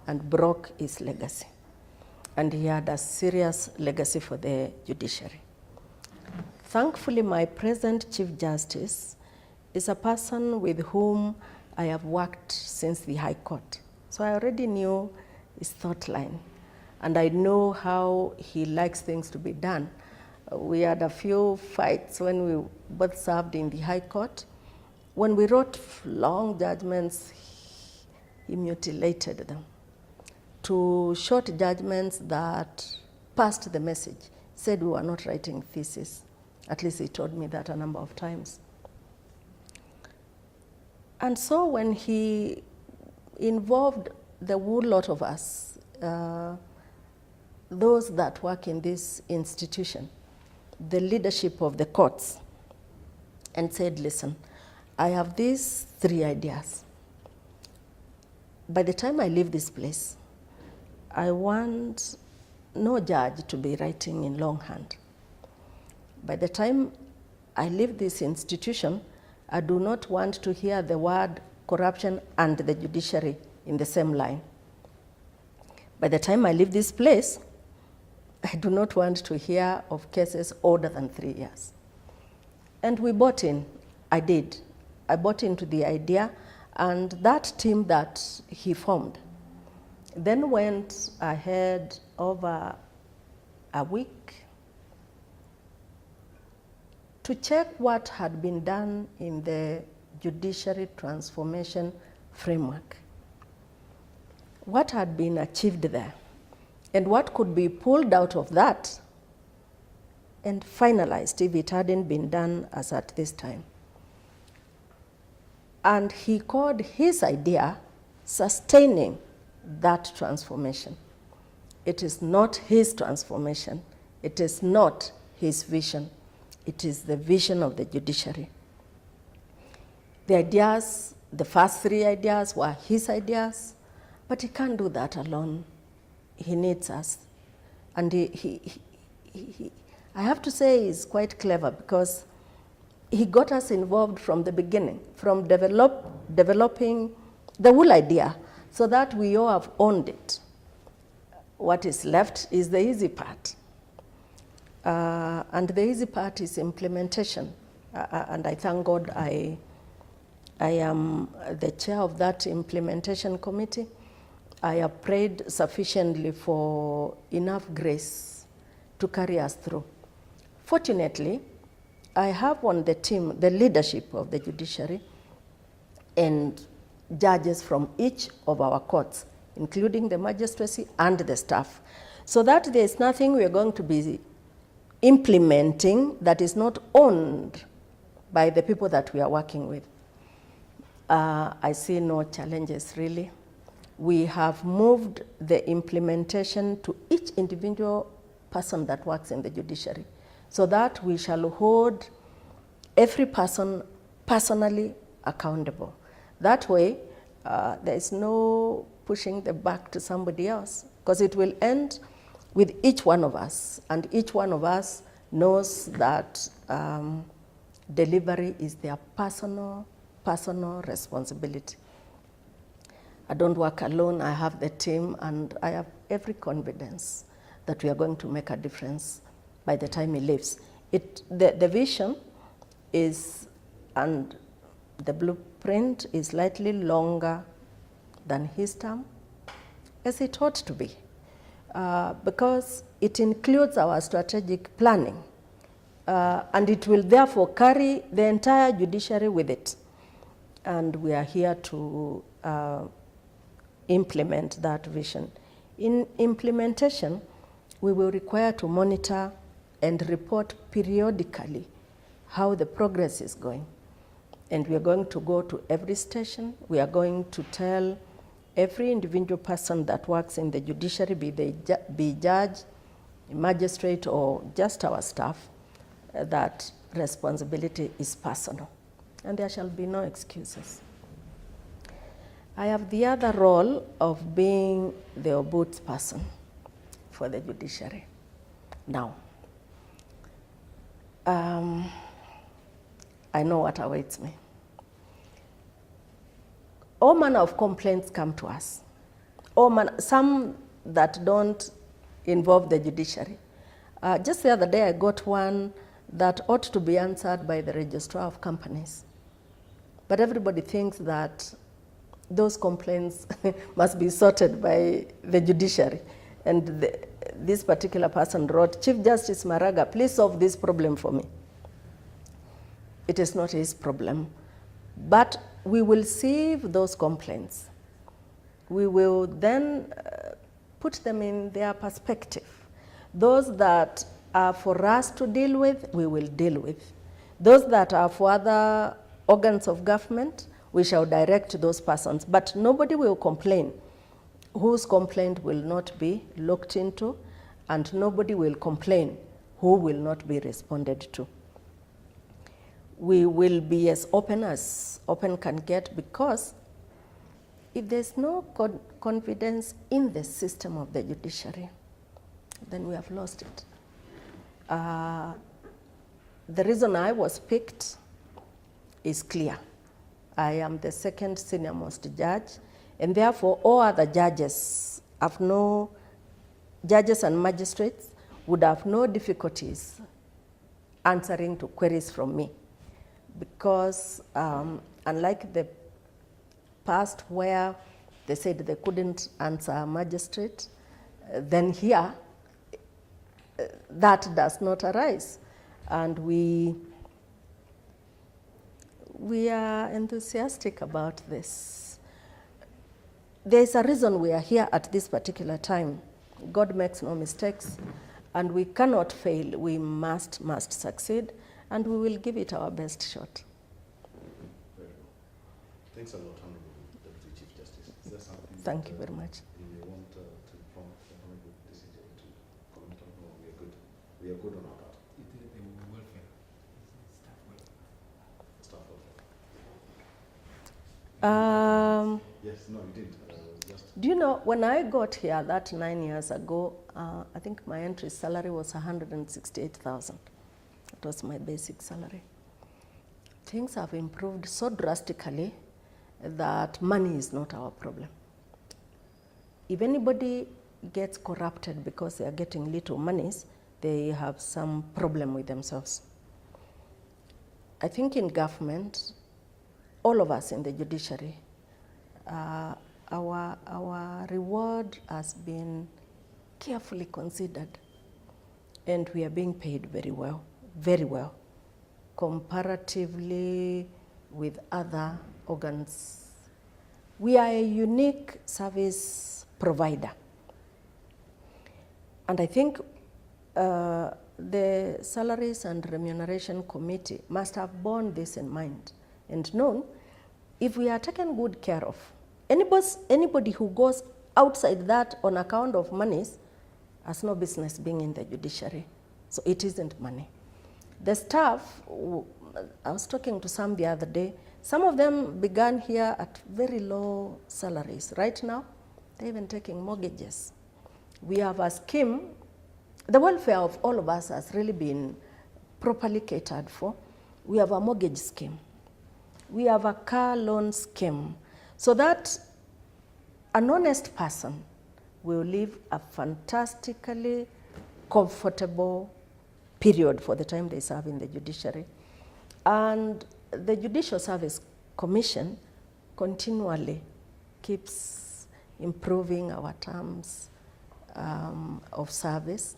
and broke his legacy. And he had a serious legacy for the judiciary. Thankfully, my present Chief Justice is a person with whom I have worked since the High Court. So I already knew his thought line, and I know how he likes things to be done. We had a few fights when we both served in the High Court. When we wrote long judgments, he mutilated them to short judgments that passed the message, said we were not writing thesis. At least he told me that a number of times. And so when he involved the whole lot of us, those that work in this institution, the leadership of the courts, and said, listen, I have these 3 ideas. By the time I leave this place, I want no judge to be writing in longhand. By the time I leave this institution, I do not want to hear the word corruption and the judiciary in the same line. By the time I leave this place, I do not want to hear of cases older than 3 years. And we bought in. I did. I bought into the idea, and that team that he formed then went ahead over a week to check what had been done in the judiciary transformation framework, what had been achieved there, and what could be pulled out of that and finalized if it hadn't been done as at this time. And he called his idea sustaining that transformation. It is not his transformation. It is not his vision. It is the vision of the judiciary. The ideas, the first 3 ideas were his ideas, but he can't do that alone. He needs us. And I have to say he's quite clever, because he got us involved from the beginning, from developing the whole idea, so that we all have owned it. What is left is the easy part. And the easy part is implementation. And I thank God I am the chair of that implementation committee. I have prayed sufficiently for enough grace to carry us through. Fortunately, I have on the team the leadership of the judiciary and judges from each of our courts, including the magistracy and the staff, so that there is nothing we are going to be implementing that is not owned by the people that we are working with. I see no challenges, really. We have moved the implementation to each individual person that works in the judiciary, so that we shall hold every person personally accountable. That way, there is no pushing the buck to somebody else, because it will end with each one of us, and each one of us knows that delivery is their personal responsibility. I don't work alone. I have the team, and I have every confidence that we are going to make a difference by the time he leaves. The vision is, and the blueprint is slightly longer than his term, as it ought to be, because it includes our strategic planning, and it will therefore carry the entire judiciary with it. And we are here to implement that vision. In implementation, we will require to monitor and report periodically how the progress is going. And we are going to go to every station. We are going to tell every individual person that works in the judiciary, be judge, magistrate, or just our staff, that responsibility is personal, and there shall be no excuses. I have the other role of being the ombudsperson for the judiciary. Now, I know what awaits me. All manner of complaints come to us. or some that don't involve the judiciary. Just the other day, I got one that ought to be answered by the registrar of companies. But everybody thinks that those complaints must be sorted by the judiciary. And this particular person wrote, Chief Justice Maraga, please solve this problem for me. It is not his problem. But we will sieve those complaints. We will then put them in their perspective. Those that are for us to deal with, we will deal with. Those that are for other organs of government, we shall direct those persons. But nobody will complain whose complaint will not be looked into, and nobody will complain who will not be responded to. We will be as open can get, because if there's no confidence in the system of the judiciary, then we have lost it. The reason I was picked is clear. I am the second senior most judge, and therefore all other judges judges and magistrates would have no difficulties answering to queries from me. Because unlike the past where they said they couldn't answer a magistrate, then here that does not arise. And we are enthusiastic about this. There's a reason we are here at this particular time. God makes no mistakes, and we cannot fail. We must succeed, and we will give it our best shot. Very well. Thanks a lot, Honorable Deputy Chief Justice. Is there something Thank you very much. You may want to inform the Honorable DCJ to comment on? No, we are good. We are good on our part. The welfare, staff welfare. Staff welfare. Yes, no, you didn't. Do you know, when I got here that 9 years ago, I think my entry salary was 168,000. That was my basic salary. Things have improved so drastically that money is not our problem. If anybody gets corrupted because they are getting little monies, they have some problem with themselves. I think in government, all of us in the judiciary, our reward has been carefully considered, and we are being paid very well, comparatively with other organs. We are a unique service provider. And I think the Salaries and Remuneration Committee must have borne this in mind and known if we are taken good care of, anybody who goes outside that on account of monies has no business being in the judiciary. So it isn't money. The staff, I was talking to some the other day, some of them began here at very low salaries. Right now, they're even taking mortgages. We have a scheme. The welfare of all of us has really been properly catered for. We have a mortgage scheme. We have a car loan scheme, so that an honest person will live a fantastically comfortable period for the time they serve in the judiciary. And the Judicial Service Commission continually keeps improving our terms of service.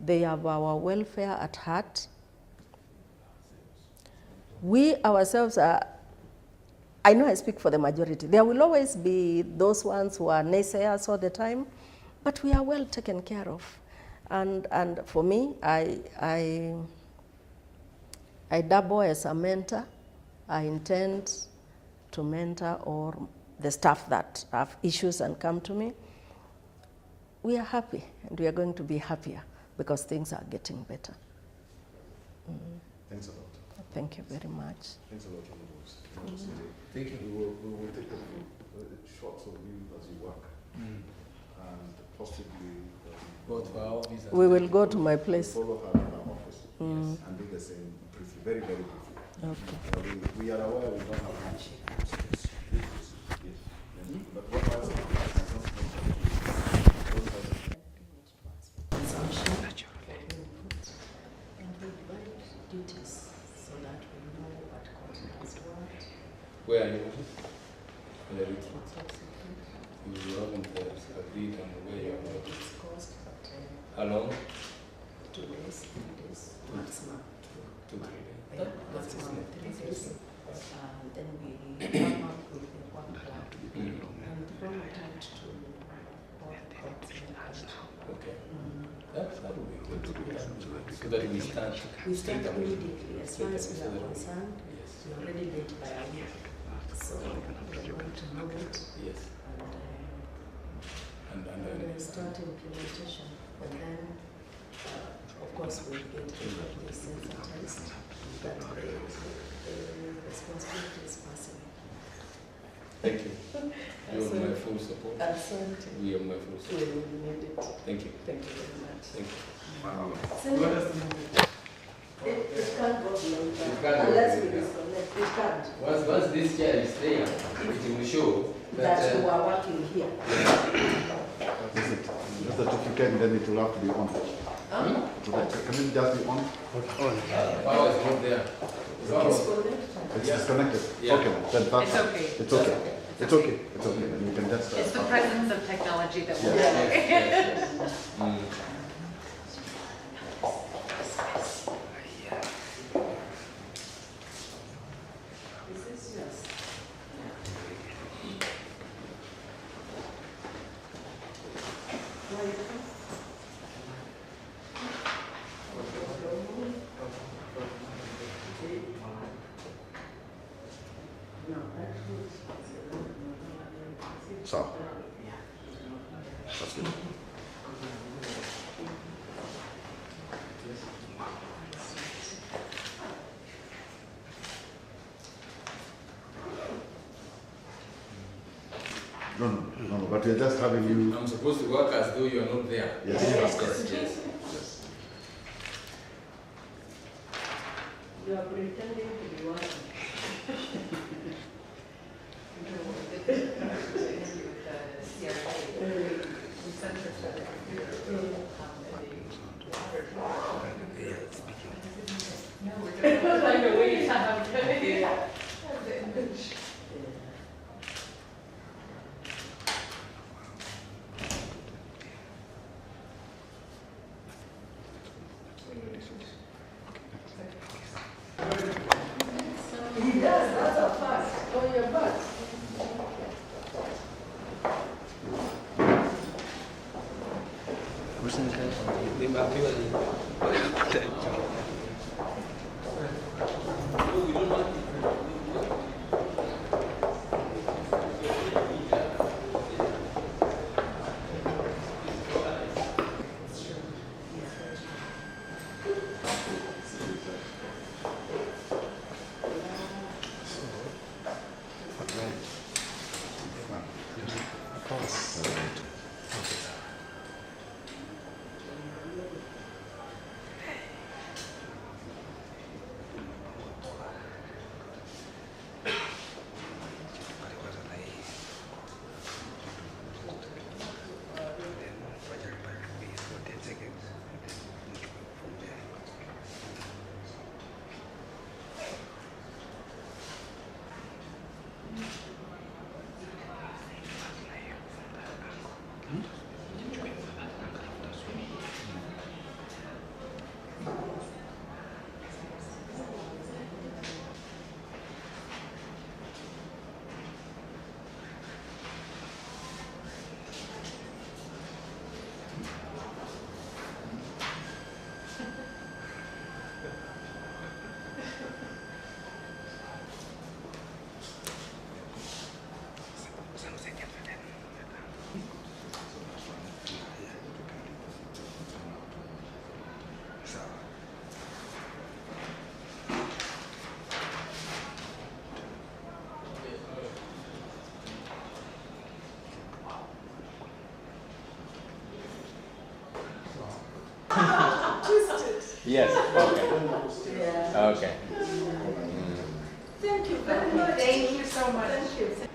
They have our welfare at heart. We ourselves are, I know I speak for the majority. There will always be those ones who are naysayers all the time, but we are well taken care of. And for me, I double as a mentor. I intend to mentor all the staff that have issues and come to me. We are happy, and we are going to be happier because things are getting better. Thanks a lot. Thank you very much. Thanks a lot, Honorable. Thank you. We will take a short review as you work, and possibly we will go to my place. Follow her in our office, and do the same briefly, very, very briefly. Okay. We are aware we don't have much. Yes. But what else? long? 2 days, 3 days, maximum. 2, 3 days. Yeah, That's maximum it. 3 days. Then we come up with a work plan and prototype to all courts in the country. Okay. That will be good. So that we start. We start immediately, as far as we So are that we- concerned. Yes. We're already late by a week, so we're going to move it Yes. and then start implementation. And then, of course, we'll get everybody sensitized that the responsibility is passing. Thank you. You have my full support. Asante. We have my full We support. will need it. Thank you. Thank you very much. Thank you. It can't go beyond It that can't go unless we beyond that. disconnect. It can't. Once this chair is there, it will show That that. you are working here. Is it? Just that if you can, then it will have to be on. Can it just be on? Power is not there. It's Yeah. disconnected. Yeah. Okay, then that's It's okay. It's okay. It's okay. It's okay. Then you can just. It's the presence of technology that will. Yes, yes, yes. This is yours. Where you from? No, actually. So. That's good. No, but we're just having you. I'm supposed to work as though you are not there. Yes, that's correct. Yes. Yes. You are pretending to be working. He does, that's a fact. On your back. Yes. Okay. Yeah. Okay. Thank you very much. Thank you so much. Thank you.